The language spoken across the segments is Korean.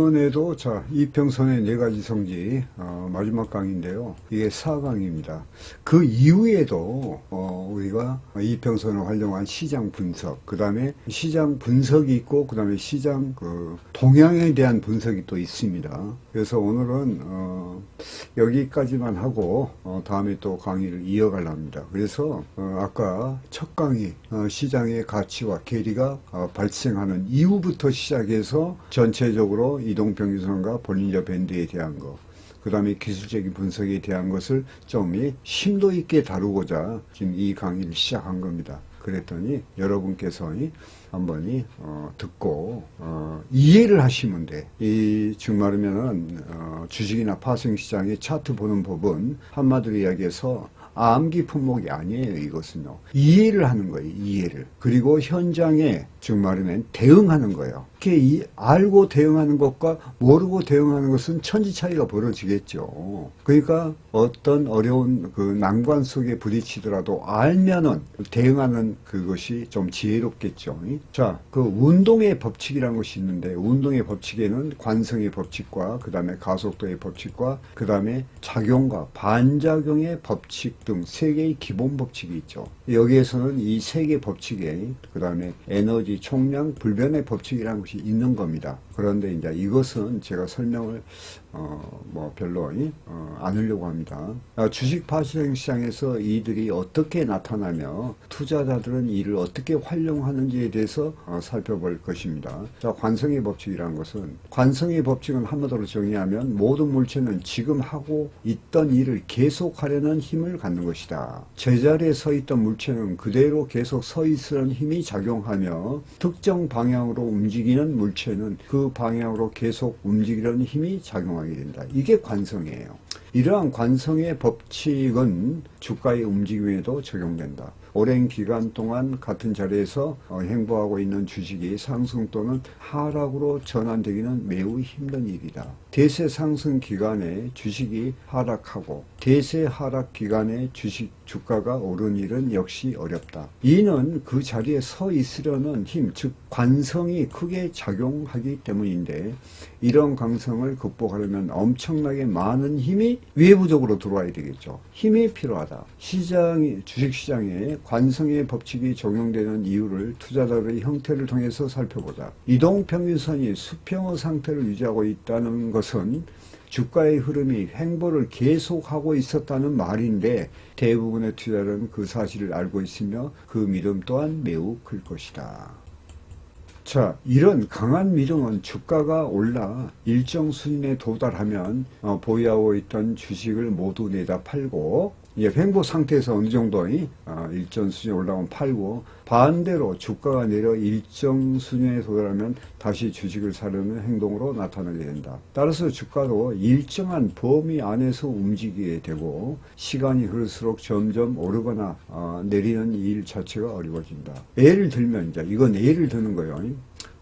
이번에도 자 이평선의 4가지 성지 마지막 강의인데요. 이게 4강입니다. 그 이후에도 우리가 이평선을 활용한 시장 분석, 그 다음에 시장 분석이 있고 그 다음에 시장 동향에 대한 분석이 또 있습니다. 그래서 오늘은 여기까지만 하고 다음에 또 강의를 이어가려 합니다. 그래서 아까 첫 강의 시장의 가치와 괴리가 발생하는 이후부터 시작해서 전체적으로 이동평균선과 볼린저 밴드에 대한 거, 그 다음에 기술적인 분석에 대한 것을 좀 심도 있게 다루고자 지금 이 강의를 시작한 겁니다. 그랬더니 여러분께서 한번 듣고 이해를 하시면 돼. 즉 말하면은 주식이나 파생시장의 차트 보는 법은 한마디로 이야기해서 암기 품목이 아니에요. 이것은요. 이해를 하는 거예요. 이해를. 그리고 현장에 즉 말하면 대응하는 거예요. 이렇게 알고 대응하는 것과 모르고 대응하는 것은 천지 차이가 벌어지겠죠. 그러니까 어떤 어려운 난관 속에 부딪히더라도 알면은 대응하는 그것이 좀 지혜롭겠죠. 자, 운동의 법칙이라는 것이 있는데, 운동의 법칙에는 관성의 법칙과 그 다음에 가속도의 법칙과 그 다음에 작용과 반작용의 법칙 등 3개의 기본 법칙이 있죠. 여기에서는 이 3개 법칙에 그 다음에 에너지 총량 불변의 법칙이라는 것이 있는 겁니다. 그런데 이제 이것은 제가 설명을 별로 안 하려고 합니다. 주식 파생 시장에서 이들이 어떻게 나타나며 투자자들은 이를 어떻게 활용하는지에 대해서 살펴볼 것입니다. 자, 관성의 법칙이라는 것은, 관성의 법칙은 한마디로 정의하면 모든 물체는 지금 하고 있던 일을 계속하려는 힘을 갖는 것이다. 제자리에 서 있던 물체는 그대로 계속 서 있으려는 힘이 작용하며, 특정 방향으로 움직이는 물체는 그 방향으로 계속 움직이려는 힘이 작용하게 된다. 이게 관성이에요. 이러한 관성의 법칙은 주가의 움직임에도 적용된다. 오랜 기간 동안 같은 자리에서 행보하고 있는 주식이 상승 또는 하락으로 전환되기는 매우 힘든 일이다. 대세 상승 기간에 주식이 하락하고 대세 하락 기간에 주가가 오른 일은 역시 어렵다. 이는 그 자리에 서 있으려는 힘, 즉 관성이 크게 작용하기 때문인데, 이런 관성을 극복하려면 엄청나게 많은 힘이 외부적으로 들어와야 되겠죠. 힘이 필요하다. 주식시장에 관성의 법칙이 적용되는 이유를 투자자들의 형태를 통해서 살펴보자. 이동평균선이 수평의 상태를 유지하고 있다는 것은 주가의 흐름이 횡보를 계속하고 있었다는 말인데, 대부분의 투자자는 그 사실을 알고 있으며 그 믿음 또한 매우 클 것이다. 자, 이런 강한 믿음은 주가가 올라 일정 수준에 도달하면 보유하고 있던 주식을 모두 내다 팔고, 횡보 상태에서 어느 정도 일정 수준에 올라오면 팔고, 반대로 주가가 내려 일정 수준에 도달하면 다시 주식을 사려는 행동으로 나타나게 된다. 따라서 주가도 일정한 범위 안에서 움직이게 되고, 시간이 흐를수록 점점 오르거나 내리는 일 자체가 어려워진다. 예를 들면, 이건 예를 드는 거예요.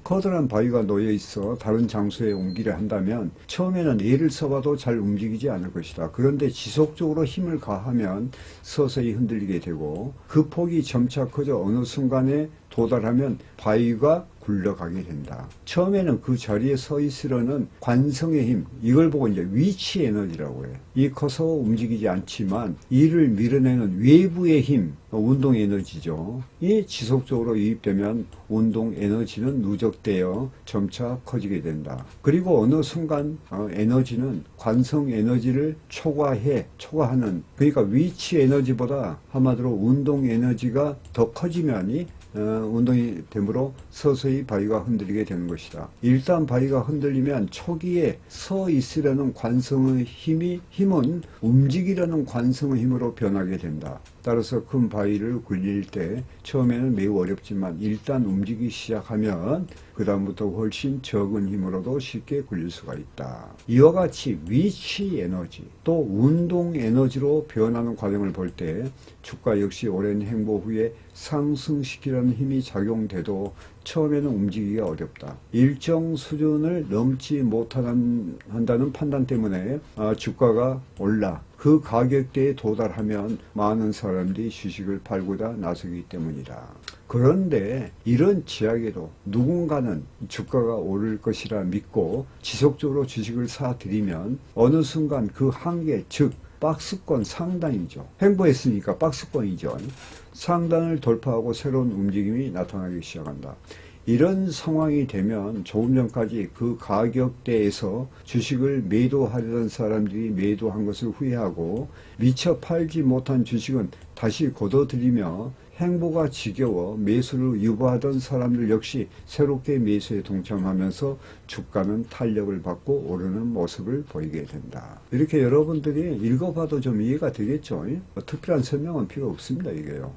커다란 바위가 놓여 있어 다른 장소에 옮기려 한다면 처음에는 예를 써봐도 잘 움직이지 않을 것이다. 그런데 지속적으로 힘을 가하면 서서히 흔들리게 되고, 그 폭이 점차 커져 어느 순간에 도달하면 바위가 굴러가게 된다. 처음에는 그 자리에 서 있으려는 관성의 힘, 이걸 보고 이제 위치 에너지라고 해요. 이 커서 움직이지 않지만 이를 밀어내는 외부의 힘, 운동 에너지죠. 이 지속적으로 유입되면 운동 에너지는 누적되어 점차 커지게 된다. 그리고 어느 순간 에너지는 관성 에너지를 초과하는, 그러니까 위치 에너지보다 한마디로 운동 에너지가 더 커지면 운동이 되므로 서서히 바위가 흔들리게 되는 것이다. 일단 바위가 흔들리면 초기에 서 있으려는 관성의 힘은 움직이려는 관성의 힘으로 변하게 된다. 따라서 큰 바위를 굴릴 때 처음에는 매우 어렵지만 일단 움직이기 시작하면 그 다음부터 훨씬 적은 힘으로도 쉽게 굴릴 수가 있다. 이와 같이 위치 에너지 또 운동 에너지로 변하는 과정을 볼 때 주가 역시 오랜 행보 후에 상승시키려는 힘이 작용돼도 처음에는 움직이기가 어렵다. 일정 수준을 넘지 못한다는 판단 때문에 주가가 올라 그 가격대에 도달하면 많은 사람들이 주식을 팔고자 나서기 때문이다. 그런데 이런 지약에도 누군가는 주가가 오를 것이라 믿고 지속적으로 주식을 사들이면 어느 순간 그 한계, 즉 박스권 상단이죠. 횡보했으니까 박스권이죠. 상단을 돌파하고 새로운 움직임이 나타나기 시작한다. 이런 상황이 되면 조금 전까지 그 가격대에서 주식을 매도하려던 사람들이 매도한 것을 후회하고 미처 팔지 못한 주식은 다시 걷어들이며 행보가 지겨워 매수를 유보하던 사람들 역시 새롭게 매수에 동참하면서 주가는 탄력을 받고 오르는 모습을 보이게 된다. 이렇게 여러분들이 읽어봐도 좀 이해가 되겠죠? 특별한 설명은 필요 없습니다. 이게요.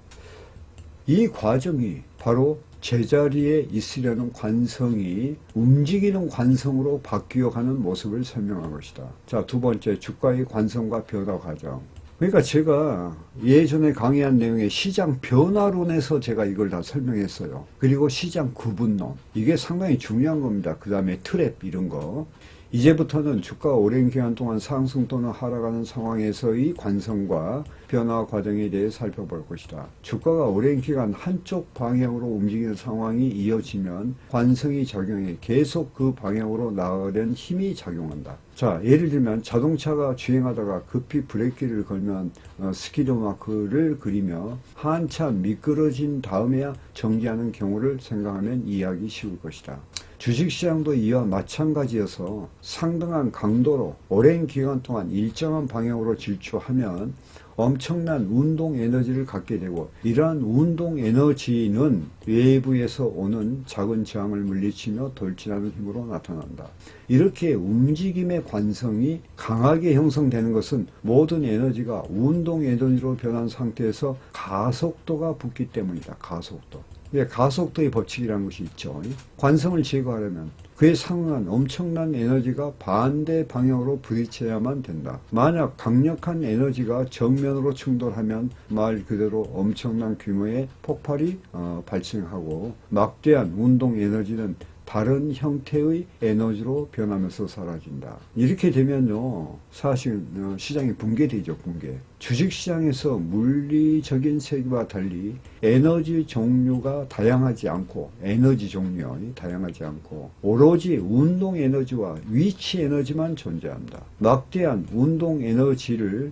이 과정이 바로 제자리에 있으려는 관성이 움직이는 관성으로 바뀌어가는 모습을 설명한 것이다. 자, 두 번째, 주가의 관성과 변화 과정. 그러니까 제가 예전에 강의한 내용의 시장 변화론에서 제가 이걸 다 설명했어요. 그리고 시장 구분론. 이게 상당히 중요한 겁니다. 그 다음에 트랩 이런 거. 이제부터는 주가가 오랜 기간 동안 상승 또는 하락하는 상황에서의 관성과 변화 과정에 대해 살펴볼 것이다. 주가가 오랜 기간 한쪽 방향으로 움직이는 상황이 이어지면 관성이 작용해 계속 그 방향으로 나가려는 힘이 작용한다. 자, 예를 들면 자동차가 주행하다가 급히 브레이크를 걸면 스키드마크를 그리며 한참 미끄러진 다음에야 정지하는 경우를 생각하면 이해하기 쉬울 것이다. 주식시장도 이와 마찬가지여서 상당한 강도로 오랜 기간 동안 일정한 방향으로 질주하면 엄청난 운동 에너지를 갖게 되고, 이러한 운동 에너지는 외부에서 오는 작은 저항을 물리치며 돌진하는 힘으로 나타난다. 이렇게 움직임의 관성이 강하게 형성되는 것은 모든 에너지가 운동 에너지로 변한 상태에서 가속도가 붙기 때문이다. 가속도. 가속도의 법칙이라는 것이 있죠. 관성을 제거하려면 그에 상응한 엄청난 에너지가 반대 방향으로 부딪혀야만 된다. 만약 강력한 에너지가 정면으로 충돌하면 말 그대로 엄청난 규모의 폭발이 발생하고 막대한 운동 에너지는 다른 형태의 에너지로 변하면서 사라진다. 이렇게 되면요, 사실 시장이 붕괴되죠. 붕괴. 주식시장에서 물리적인 세계와 달리 에너지 종류가 다양하지 않고, 에너지 종류가 다양하지 않고 오로지 운동 에너지와 위치 에너지만 존재한다. 막대한 운동 에너지를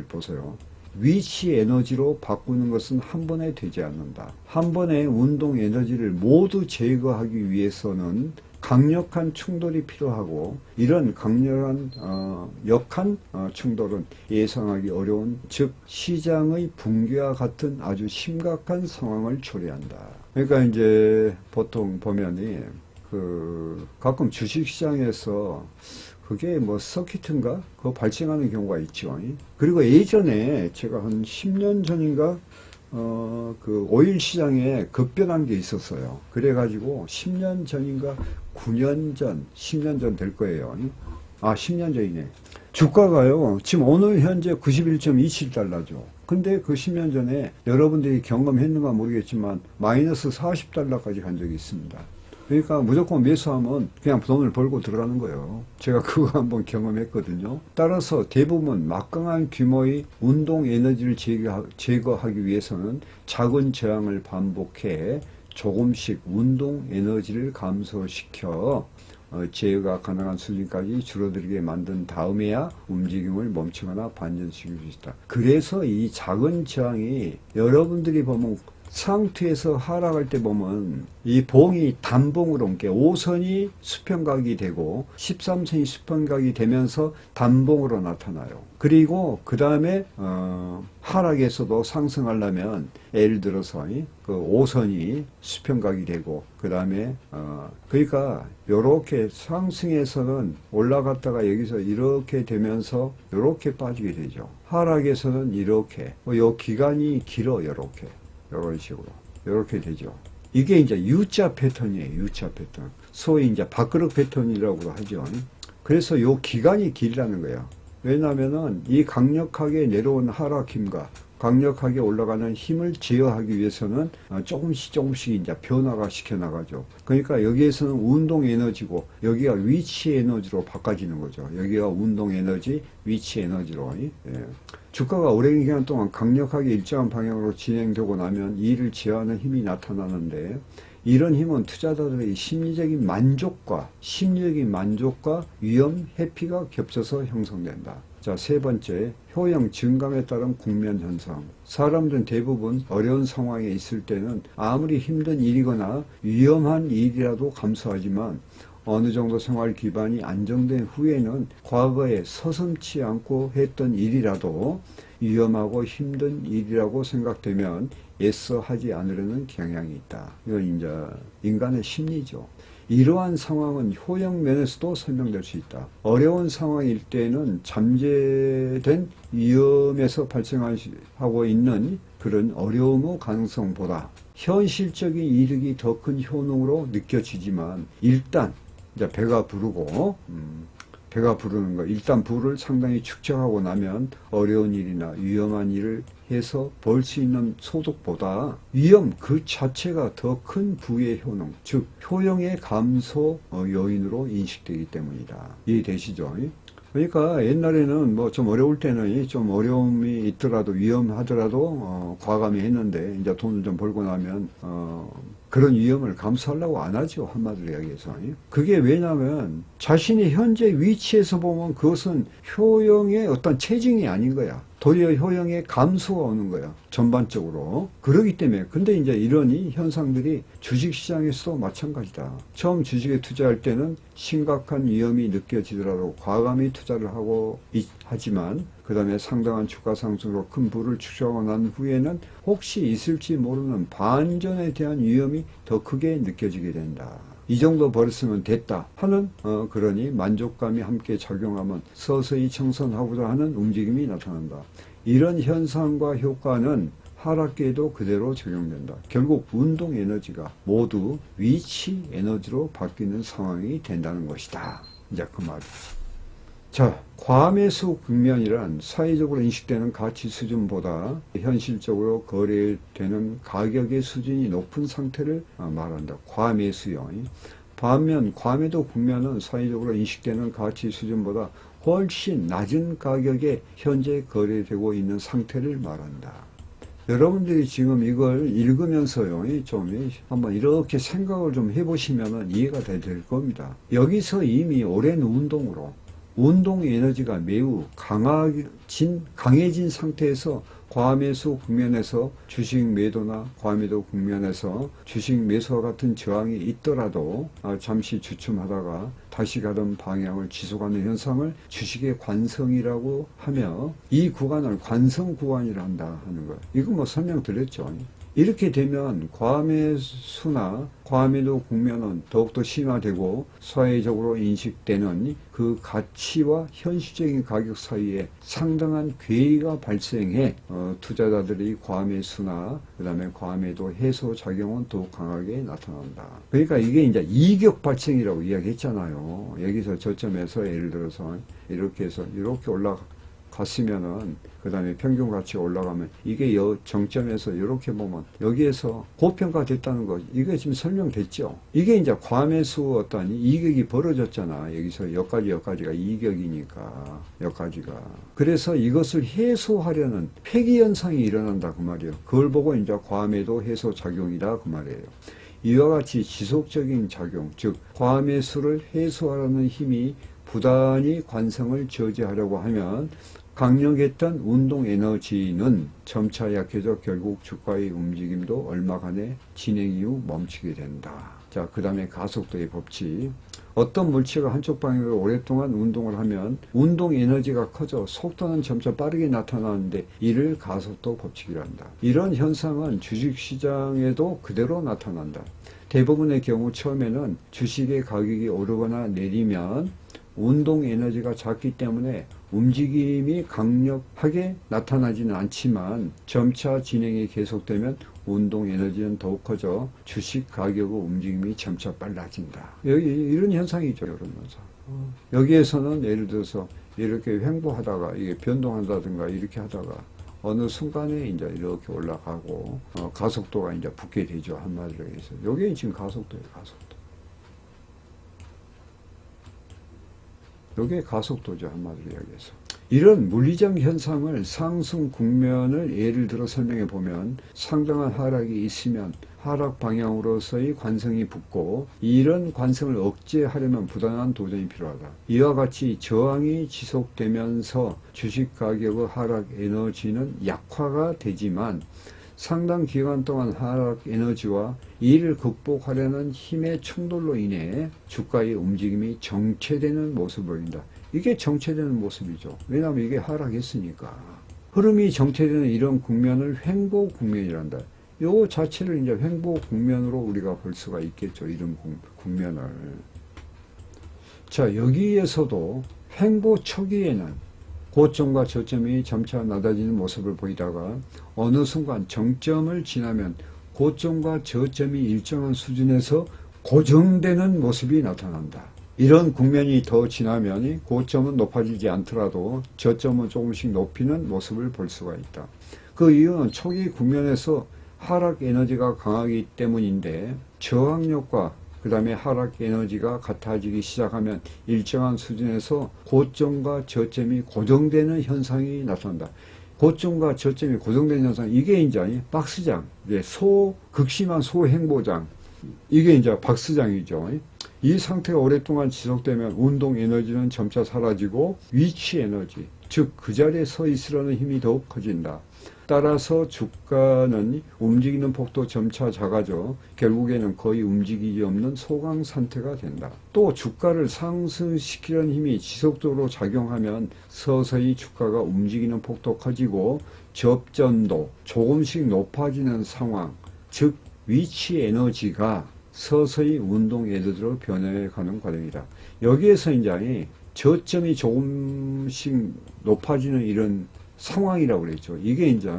보세요. 위치 에너지로 바꾸는 것은 한 번에 되지 않는다. 한 번의 운동 에너지를 모두 제거하기 위해서는 강력한 충돌이 필요하고, 이런 강력한 역한 충돌은 예상하기 어려운, 즉 시장의 붕괴와 같은 아주 심각한 상황을 초래한다. 그러니까 이제 보통 보면이 가끔 주식시장에서 그게 뭐 서킷인가? 그거 발생하는 경우가 있죠. 그리고 예전에 제가 한 10년 전인가 그 오일 시장에 급변한 게 있었어요. 그래가지고 10년 전인가 9년 전, 10년 전 될 거예요. 10년 전이네. 주가가요, 지금 오늘 현재 91.27달러죠. 근데 그 10년 전에 여러분들이 경험했는가 모르겠지만 마이너스 40달러까지 간 적이 있습니다. 그러니까 무조건 매수하면 그냥 돈을 벌고 들어가는 거예요. 제가 그거 한번 경험했거든요. 따라서 대부분 막강한 규모의 운동 에너지를 제거하기 위해서는 작은 저항을 반복해 조금씩 운동 에너지를 감소시켜 제어가 가능한 수준까지 줄어들게 만든 다음에야 움직임을 멈추거나 반전시킬 수 있다. 그래서 이 작은 저항이 여러분들이 보면 상투에서 하락할 때 보면 이 봉이 단봉으로, 그러니까 5선이 수평각이 되고 13선이 수평각이 되면서 단봉으로 나타나요. 그리고 그 다음에 하락에서도 상승하려면 예를 들어서 그 5선이 수평각이 되고 그 다음에 그러니까 이렇게 상승에서는 올라갔다가 여기서 이렇게 되면서 이렇게 빠지게 되죠. 하락에서는 이렇게 요 기간이 길어, 이렇게 이런 식으로 이렇게 되죠. 이게 이제 U자 패턴이에요. U자 패턴. 소위 이제 밥그릇 패턴이라고 하죠. 그래서 요 기간이 길다는 거예요. 왜냐하면은 이 강력하게 내려온 하락 힘과 강력하게 올라가는 힘을 제어하기 위해서는 조금씩 이제 변화가 시켜 나가죠. 그러니까 여기에서는 운동 에너지고 여기가 위치 에너지로 바꿔지는 거죠. 여기가 운동 에너지, 위치 에너지로. 예. 주가가 오랜 기간 동안 강력하게 일정한 방향으로 진행되고 나면 이를 제어하는 힘이 나타나는데, 이런 힘은 투자자들의 심리적인 만족과 위험, 회피가 겹쳐서 형성된다. 자, 세 번째, 효용 증감에 따른 국면 현상. 사람들은 대부분 어려운 상황에 있을 때는 아무리 힘든 일이거나 위험한 일이라도 감수하지만 어느 정도 생활 기반이 안정된 후에는 과거에 서슴지 않고 했던 일이라도 위험하고 힘든 일이라고 생각되면 애써 하지 않으려는 경향이 있다. 이건 이제 인간의 심리죠. 이러한 상황은 효용 면에서도 설명될 수 있다. 어려운 상황일 때는 잠재된 위험에서 발생하고 있는 그런 어려움의 가능성보다 현실적인 이득이 더 큰 효능으로 느껴지지만, 일단 이제 배가 부르는 거, 일단 부를 상당히 축적하고 나면 어려운 일이나 위험한 일을 해서 벌 수 있는 소득보다 위험 그 자체가 더 큰 부의 효능, 즉 효용의 감소 요인으로 인식되기 때문이다. 이해되시죠? 그러니까 옛날에는 뭐 좀 어려울 때는 좀 어려움이 있더라도 위험하더라도 과감히 했는데, 이제 돈을 좀 벌고 나면 그런 위험을 감수하려고 안 하죠. 한마디로 이야기해서. 그게 왜냐하면 자신이 현재 위치에서 보면 그것은 효용의 어떤 체증이 아닌 거야. 도리어 효용의 감소가 오는 거야. 전반적으로. 그러기 때문에. 근데 이제 이런 현상들이 주식시장에서도 마찬가지다. 처음 주식에 투자할 때는 심각한 위험이 느껴지더라도 과감히 투자를 하지만 그 다음에 상당한 주가 상승으로 큰 부를 축적하고 난 후에는 혹시 있을지 모르는 반전에 대한 위험이 더 크게 느껴지게 된다. 이 정도 벌었으면 됐다 하는 그러니 만족감이 함께 작용하면 서서히 청산하고자 하는 움직임이 나타난다. 이런 현상과 효과는 하락기에도 그대로 적용된다. 결국 운동 에너지가 모두 위치 에너지로 바뀌는 상황이 된다는 것이다. 이제 그 말이지. 자, 과매수 국면이란 사회적으로 인식되는 가치 수준보다 현실적으로 거래되는 가격의 수준이 높은 상태를 말한다. 과매수요. 반면 과매도 국면은 사회적으로 인식되는 가치 수준보다 훨씬 낮은 가격에 현재 거래되고 있는 상태를 말한다. 여러분들이 지금 이걸 읽으면서요, 좀 한번 이렇게 생각을 좀 해보시면 이해가 될 겁니다. 여기서 이미 오랜 운동 에너지가 매우 강해진 상태에서 과매수 국면에서 주식 매도나 과매도 국면에서 주식 매수와 같은 저항이 있더라도 잠시 주춤하다가 다시 가던 방향을 지속하는 현상을 주식의 관성이라고 하며, 이 구간을 관성 구간이라 한다 하는 거예요. 이거 뭐 설명드렸죠. 이렇게 되면 과매수나 과매도 국면은 더욱더 심화되고 사회적으로 인식되는 그 가치와 현실적인 가격 사이에 상당한 괴이가 발생해 투자자들이 과매수나 그 다음에 과매도 해소 작용은 더욱 강하게 나타난다. 그러니까 이게 이제 이격 발생이라고 이야기했잖아요. 여기서 저점에서 예를 들어서 이렇게 해서 이렇게 올라갔으면은 그 다음에 평균 가치가 올라가면 이게 정점에서 이렇게 보면 여기에서 고평가됐다는 거, 이게 지금 설명됐죠. 이게 이제 과매수 어떤 이격이 벌어졌잖아. 여기서 여기까지가 이격이니까 여기까지가. 그래서 이것을 해소하려는 폐기 현상이 일어난다 그 말이에요. 그걸 보고 이제 과매도 해소 작용이다 그 말이에요. 이와 같이 지속적인 작용, 즉 과매수를 해소하려는 힘이 부단히 관성을 저지하려고 하면 강력했던 운동 에너지는 점차 약해져 결국 주가의 움직임도 얼마간의 진행 이후 멈추게 된다. 자, 그 다음에 가속도의 법칙. 어떤 물체가 한쪽 방향으로 오랫동안 운동을 하면 운동 에너지가 커져 속도는 점차 빠르게 나타나는데 이를 가속도 법칙이란다. 이런 현상은 주식시장에도 그대로 나타난다. 대부분의 경우 처음에는 주식의 가격이 오르거나 내리면 운동 에너지가 작기 때문에 움직임이 강력하게 나타나지는 않지만 점차 진행이 계속되면 운동 에너지는 더욱 커져 주식 가격의 움직임이 점차 빨라진다. 여기 이런 현상이죠, 이런 현상. 여기에서는 예를 들어서 이렇게 횡보하다가 이게 변동한다든가 이렇게 하다가 어느 순간에 이제 이렇게 올라가고 가속도가 이제 붙게 되죠. 한마디로 해서. 요게 지금 가속도예요. 가속도. 요게 가속도죠. 한마디로 이야기해서. 이런 물리적 현상을 상승 국면을 예를 들어 설명해 보면 상당한 하락이 있으면 하락 방향으로서의 관성이 붙고 이런 관성을 억제하려면 부단한 도전이 필요하다. 이와 같이 저항이 지속되면서 주식 가격의 하락 에너지는 약화가 되지만 상당 기간 동안 하락 에너지와 이를 극복하려는 힘의 충돌로 인해 주가의 움직임이 정체되는 모습을 보인다. 이게 정체되는 모습이죠. 왜냐하면 이게 하락했으니까. 흐름이 정체되는 이런 국면을 횡보 국면이란다. 요 자체를 이제 횡보 국면으로 우리가 볼 수가 있겠죠. 이런 국면을. 자, 여기에서도 횡보 초기에는 고점과 저점이 점차 낮아지는 모습을 보이다가 어느 순간 정점을 지나면 고점과 저점이 일정한 수준에서 고정되는 모습이 나타난다. 이런 국면이 더 지나면 고점은 높아지지 않더라도 저점은 조금씩 높이는 모습을 볼 수가 있다. 그 이유는 초기 국면에서 하락 에너지가 강하기 때문인데 저항력과 그 다음에 하락 에너지가 같아지기 시작하면 일정한 수준에서 고점과 저점이 고정되는 현상이 나타난다. 고점과 저점이 고정되는 현상, 이게 이제 박스장, 극심한 소행보장, 이게 이제 박스장이죠. 이 상태가 오랫동안 지속되면 운동 에너지는 점차 사라지고 위치 에너지, 즉 그 자리에 서 있으려는 힘이 더욱 커진다. 따라서 주가는 움직이는 폭도 점차 작아져 결국에는 거의 움직이지 없는 소강 상태가 된다. 또 주가를 상승시키려는 힘이 지속적으로 작용하면 서서히 주가가 움직이는 폭도 커지고 접전도 조금씩 높아지는 상황, 즉 위치 에너지가 서서히 운동 에너지로 변해가는 과정이다. 여기에서 이제 저점이 조금씩 높아지는 이런 상황이라고 그랬죠. 이게 이제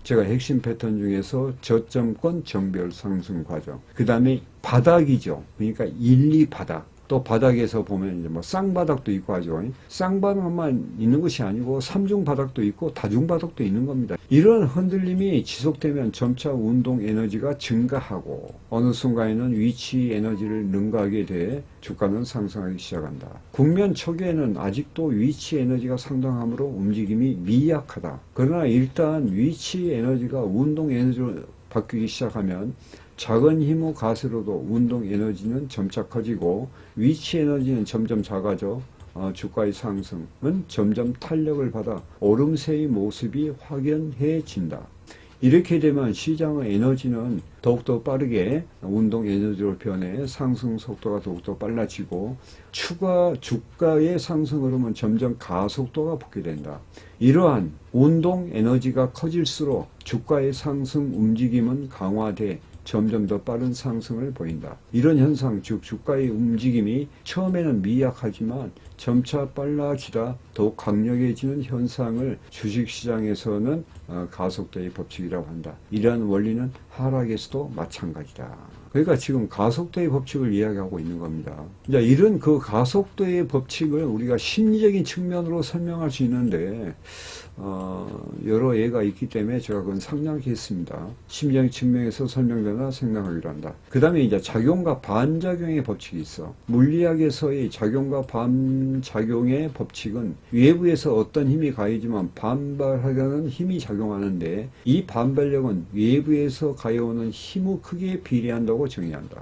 제가 핵심 패턴 중에서 저점권 정별 상승 과정. 그 다음에 바닥이죠. 그러니까 1, 2바닥. 또 바닥에서 보면 이제 뭐 쌍바닥도 있고 하죠. 쌍바닥만 있는 것이 아니고 삼중바닥도 있고 다중바닥도 있는 겁니다. 이런 흔들림이 지속되면 점차 운동 에너지가 증가하고 어느 순간에는 위치 에너지를 능가하게 돼 주가는 상승하기 시작한다. 국면 초기에는 아직도 위치 에너지가 상당하므로 움직임이 미약하다. 그러나 일단 위치 에너지가 운동 에너지로 바뀌기 시작하면 작은 힘의 가세로도 운동 에너지는 점차 커지고 위치 에너지는 점점 작아져 주가의 상승은 점점 탄력을 받아 오름세의 모습이 확연해진다. 이렇게 되면 시장의 에너지는 더욱더 빠르게 운동 에너지로 변해 상승 속도가 더욱더 빨라지고 추가 주가의 상승 흐름은 점점 가속도가 붙게 된다. 이러한 운동 에너지가 커질수록 주가의 상승 움직임은 강화돼 점점 더 빠른 상승을 보인다. 이런 현상, 즉 주가의 움직임이 처음에는 미약하지만 점차 빨라지다 더욱 강력해지는 현상을 주식시장에서는 가속도의 법칙이라고 한다. 이러한 원리는 하락에서도 마찬가지다. 그러니까 지금 가속도의 법칙을 이야기하고 있는 겁니다. 이제 이런 그 가속도의 법칙을 우리가 심리적인 측면으로 설명할 수 있는데 여러 예가 있기 때문에 제가 그건 상냥히 했습니다. 심리적인 측면에서 설명되나 생각하기로 한다. 그 다음에 이제 작용과 반작용의 법칙이 있어. 물리학에서의 작용과 반작용의 법칙은 외부에서 어떤 힘이 가해지만 반발하려는 힘이 작용하는데 이 반발력은 외부에서 가해오는 힘의 크기에 비례한다고 정의한다.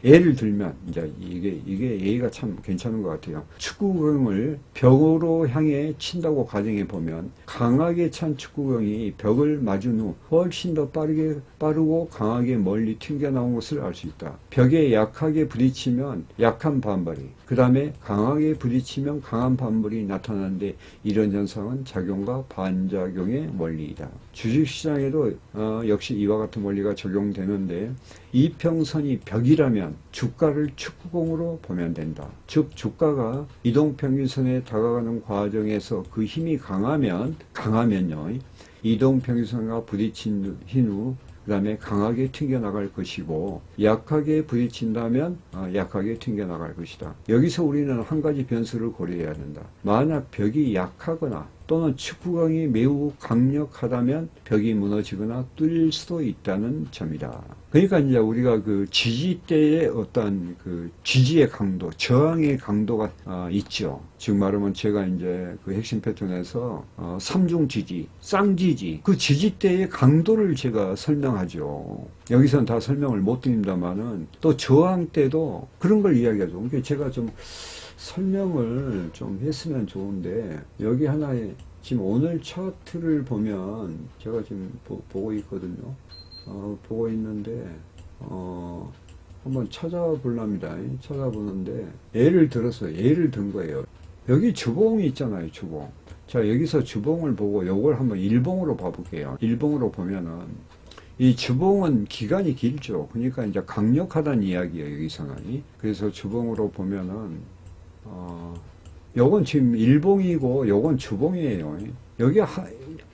예를 들면 이제 이게 예의가 참 괜찮은 것 같아요. 축구공을 벽으로 향해 친다고 가정해 보면 강하게 찬 축구공이 벽을 맞은 후 훨씬 더 빠르고 강하게 멀리 튕겨나온 것을 알 수 있다. 벽에 약하게 부딪히면 약한 반발이, 그 다음에 강하게 부딪히면 강한 반발이 나타나는데 이런 현상은 작용과 반작용의 원리이다. 주식시장에도 역시 이와 같은 원리가 적용되는데 이평선이 벽이라면 주가를 축구공으로 보면 된다. 즉 주가가 이동평균선에 다가가는 과정에서 그 힘이 강하면요 이동평균선과 부딪힌 후 그 다음에 강하게 튕겨나갈 것이고 약하게 부딪힌다면 약하게 튕겨나갈 것이다. 여기서 우리는 한 가지 변수를 고려해야 된다. 만약 벽이 약하거나 또는 축구강이 매우 강력하다면 벽이 무너지거나 뚫릴 수도 있다는 점이다. 그러니까 이제 우리가 그 지지 때의 어떤 그 지지의 강도, 저항의 강도가 있죠. 즉 말하면 제가 이제 그 핵심 패턴에서 삼중 지지, 쌍지지, 그 지지 때의 강도를 제가 설명하죠. 여기서는 다 설명을 못 드립니다만은 또 저항 때도 그런 걸 이야기하죠. 그러니까 제가 좀 설명을 좀 했으면 좋은데, 여기 하나에 지금 오늘 차트를 보면 제가 지금 보고 있거든요. 보고 있는데 한번 찾아볼랍니다. 찾아보는데 예를 든 거예요. 여기 주봉이 있잖아요. 주봉. 자, 여기서 주봉을 보고 요걸 한번 일봉으로 봐볼게요. 일봉으로 보면은 이 주봉은 기간이 길죠. 그러니까 이제 강력하다는 이야기예요. 여기서는. 그래서 주봉으로 보면은 요건 지금 일봉이고 요건 주봉이에요. 여기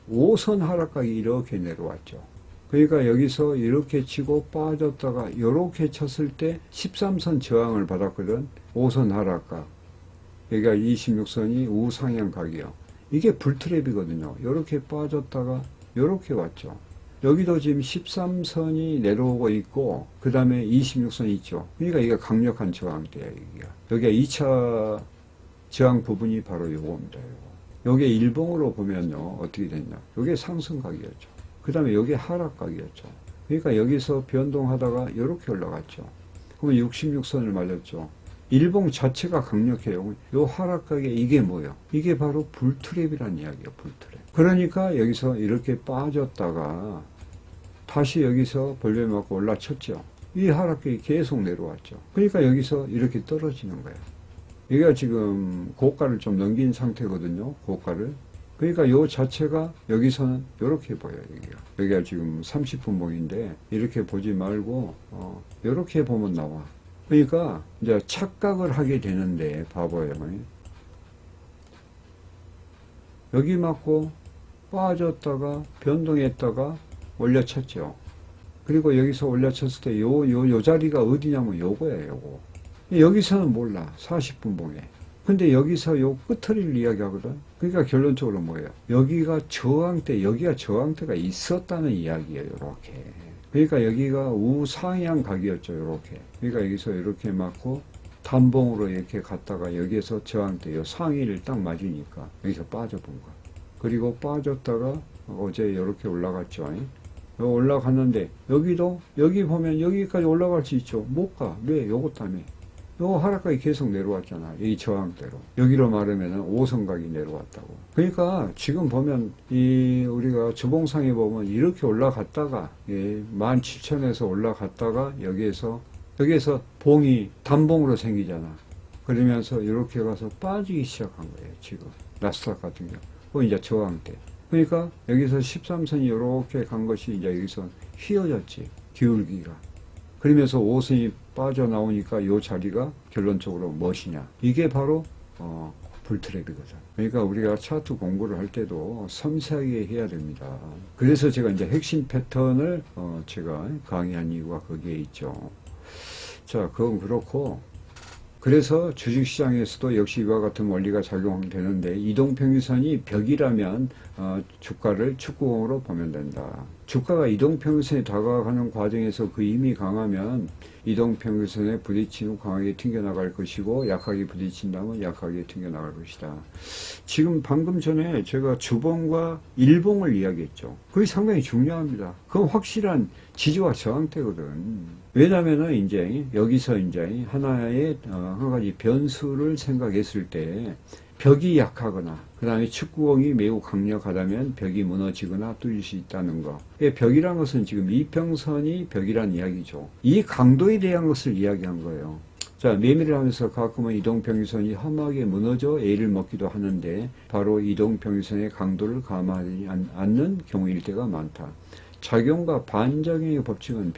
5선 하락각이 이렇게 내려왔죠. 그러니까 여기서 이렇게 치고 빠졌다가 이렇게 쳤을 때 13선 저항을 받았거든. 5선 하락각. 여기가 26선이 우상향각이요. 이게 불트랩이거든요. 이렇게 빠졌다가 이렇게 왔죠. 여기도 지금 13선이 내려오고 있고 그 다음에 26선이 있죠. 그러니까 이게 강력한 저항대야. 여기가 2차 저항 부분이 바로 요겁니다. 요게 일봉으로 보면요. 어떻게 됐냐. 요게 상승각이었죠. 그 다음에 여기 하락각이었죠. 그러니까 여기서 변동하다가 이렇게 올라갔죠. 그러면 66선을 맞았죠. 일봉 자체가 강력해요. 요 하락각에 이게 뭐예요? 이게 바로 불트랩이란 이야기예요. 불트랩. 그러니까 여기서 이렇게 빠졌다가 다시 여기서 볼륨 맞고 올라쳤죠. 이 하락각이 계속 내려왔죠. 그러니까 여기서 이렇게 떨어지는 거예요. 여기가 지금 고가를 좀 넘긴 상태거든요. 고가를. 그러니까 요 자체가 여기서는 이렇게 보여요. 여기가 지금 30분봉인데 이렇게 보지 말고 이렇게 보면 나와. 그러니까 이제 착각을 하게 되는데 바보예요. 여기 맞고 빠졌다가 변동했다가 올려쳤죠. 그리고 여기서 올려쳤을 때 요 자리가 어디냐면 요거예요. 요거. 여기서는 몰라. 40분봉에. 근데 여기서 요 끝을 이야기하거든. 그러니까 결론적으로 뭐예요? 여기가 저항대, 여기가 저항대가 있었다는 이야기예요. 요렇게. 그러니까 여기가 우상향 각이었죠. 요렇게. 그러니까 여기서 이렇게 맞고 단봉으로 이렇게 갔다가 여기에서 저항대, 요 상위를 딱 맞으니까 여기서 빠져본 거. 그리고 빠졌다가 어제 이렇게 올라갔죠. 올라갔는데 여기도 여기 보면 여기까지 올라갈 수 있죠. 못 가. 왜? 요것 때문에. 요 하락각이 계속 내려왔잖아. 이 저항대로. 여기로 말하면 5선각이 내려왔다고. 그러니까 지금 보면 우리가 주봉상에 보면 이렇게 올라갔다가 17,000에서 올라갔다가 여기에서 봉이 단봉으로 생기잖아. 그러면서 이렇게 가서 빠지기 시작한 거예요. 지금 나스닥 같은 경우. 그 이제 저항대. 그러니까 여기서 13선이 이렇게 간 것이 이제 여기서 휘어졌지. 기울기가. 그러면서 5선이 빠져나오니까 이 자리가 결론적으로 무엇이냐. 이게 바로 불트랩이거든. 그러니까 우리가 차트 공부를 할 때도 섬세하게 해야 됩니다. 그래서 제가 이제 핵심 패턴을 제가 강의한 이유가 거기에 있죠. 자, 그건 그렇고, 그래서 주식시장에서도 역시 이와 같은 원리가 작용되는데, 이동평균선이 벽이라면 주가를 축구공으로 보면 된다. 주가가 이동평균선에 다가가는 과정에서 그 힘이 강하면 이동평균선에 부딪히면 강하게 튕겨나갈 것이고, 약하게 부딪힌다면 약하게 튕겨나갈 것이다. 지금 방금 전에 제가 주봉과 일봉을 이야기했죠. 그게 상당히 중요합니다. 그건 확실한 지지와 저항대거든. 왜냐면은 이제 여기서 이제 하나의 한 가지 변수를 생각했을 때 벽이 약하거나 그 다음에 축구공이 매우 강력하다면 벽이 무너지거나 뚫릴 수 있다는 거. 벽이란 것은 지금 이평선이 벽이란 이야기죠. 이 강도에 대한 것을 이야기한 거예요. 자, 매매를 하면서 가끔은 이동평균선이 험하게 무너져 A를 먹기도 하는데 바로 이동평균선의 강도를 감안하지 않는 경우일 때가 많다. 작용과 반작용의 법칙은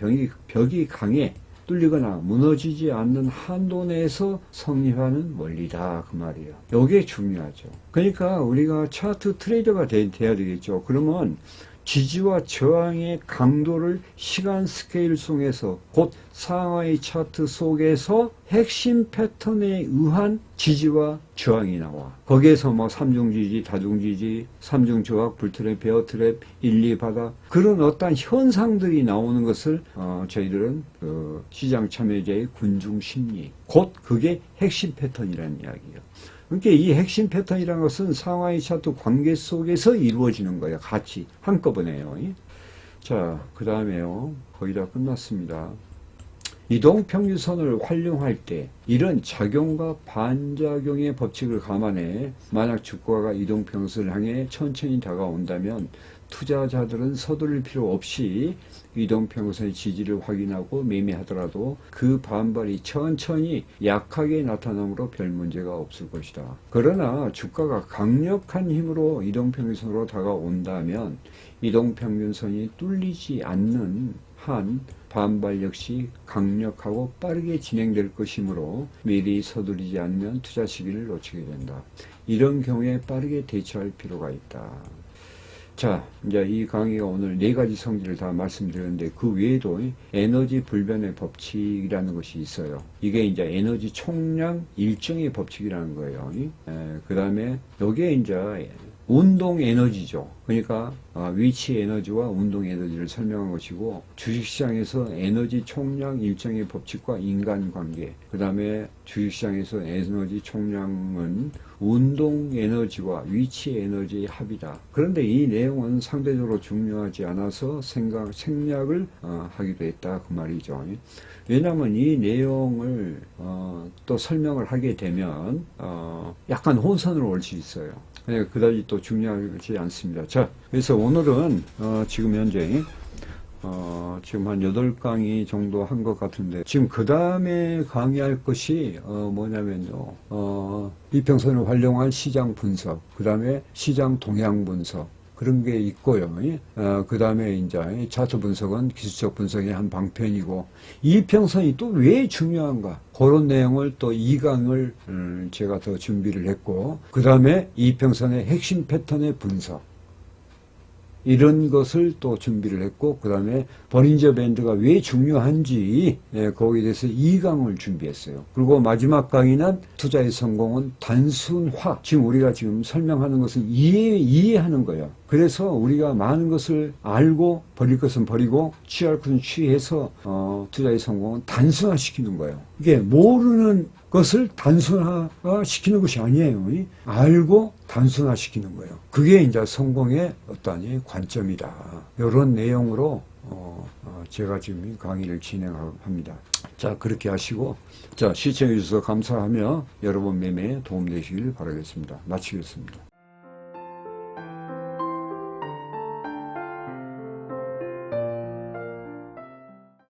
벽이 강해 뚫리거나 무너지지 않는 한도 내에서 성립하는 원리다. 그 말이에요. 이게 중요하죠. 그러니까 우리가 차트 트레이더가 돼야 되겠죠. 그러면 지지와 저항의 강도를 시간 스케일 속에서 곧 상하이 차트 속에서 핵심 패턴에 의한 지지와 저항이 나와. 거기에서 뭐 3중 지지, 다중 지지, 3중 저항, 불트랩, 베어트랩, 1, 2 바닥 그런 어떤 현상들이 나오는 것을 저희들은 그 시장 참여자의 군중 심리 곧 그게 핵심 패턴이라는 이야기예요. 그러니까 이 핵심 패턴이라는 것은 상하이 차트 관계 속에서 이루어지는 거예요. 같이 한꺼번에요. 자, 그 다음에요. 거의 다 끝났습니다. 이동평균선을 활용할 때 이런 작용과 반작용의 법칙을 감안해 만약 주가가 이동평균선을 향해 천천히 다가온다면 투자자들은 서두를 필요 없이 이동평균선의 지지를 확인하고 매매하더라도 그 반발이 천천히 약하게 나타나므로 별 문제가 없을 것이다. 그러나 주가가 강력한 힘으로 이동평균선으로 다가온다면 이동평균선이 뚫리지 않는 한 반발 역시 강력하고 빠르게 진행될 것이므로 미리 서두르지 않으면 투자 시기를 놓치게 된다. 이런 경우에 빠르게 대처할 필요가 있다. 자, 이제 이 강의가 오늘 4가지 성질을 다 말씀드렸는데 그 외에도 에너지 불변의 법칙이라는 것이 있어요. 이게 이제 에너지 총량 일정의 법칙이라는 거예요. 그 다음에 여기에 이제 운동 에너지죠. 그러니까 위치 에너지와 운동 에너지를 설명한 것이고 주식시장에서 에너지 총량 일정의 법칙과 인간관계 그 다음에 주식시장에서 에너지 총량은 운동 에너지와 위치 에너지의 합이다. 그런데 이 내용은 상대적으로 중요하지 않아서 생략을 하기도 했다 그 말이죠. 왜냐하면 이 내용을 또 설명을 하게 되면 약간 혼선으로 올 수 있어요. 그러니까 그다지 또 중요하지 않습니다. 자, 그래서 오늘은 지금 현재 지금 한 8강의 정도 한 것 같은데 지금 그 다음에 강의할 것이 뭐냐면요 이평선을 활용한 시장 분석 그 다음에 시장 동향 분석 그런 게 있고요. 그 다음에 이제 차트 분석은 기술적 분석의 한 방편이고 이평선이 또 왜 중요한가 그런 내용을 또 2강을 제가 더 준비를 했고 그 다음에 이평선의 핵심 패턴의 분석 이런 것을 또 준비를 했고 그 다음에 버린저 밴드가 왜 중요한지 거기에 대해서 2강을 준비했어요. 그리고 마지막 강의는 투자의 성공은 단순화. 지금 우리가 지금 설명하는 것은 이해하는 거예요. 그래서 우리가 많은 것을 알고 버릴 것은 버리고 취할 것은 취해서 투자의 성공은 단순화시키는 거예요. 이게 모르는 것을 단순화시키는 것이 아니에요. 알고 단순화시키는 거예요. 그게 이제 성공의 어떤 관점이다. 이런 내용으로 제가 지금 강의를 진행합니다. 자, 그렇게 하시고 자, 시청해 주셔서 감사하며 여러분 매매에 도움되시길 바라겠습니다. 마치겠습니다.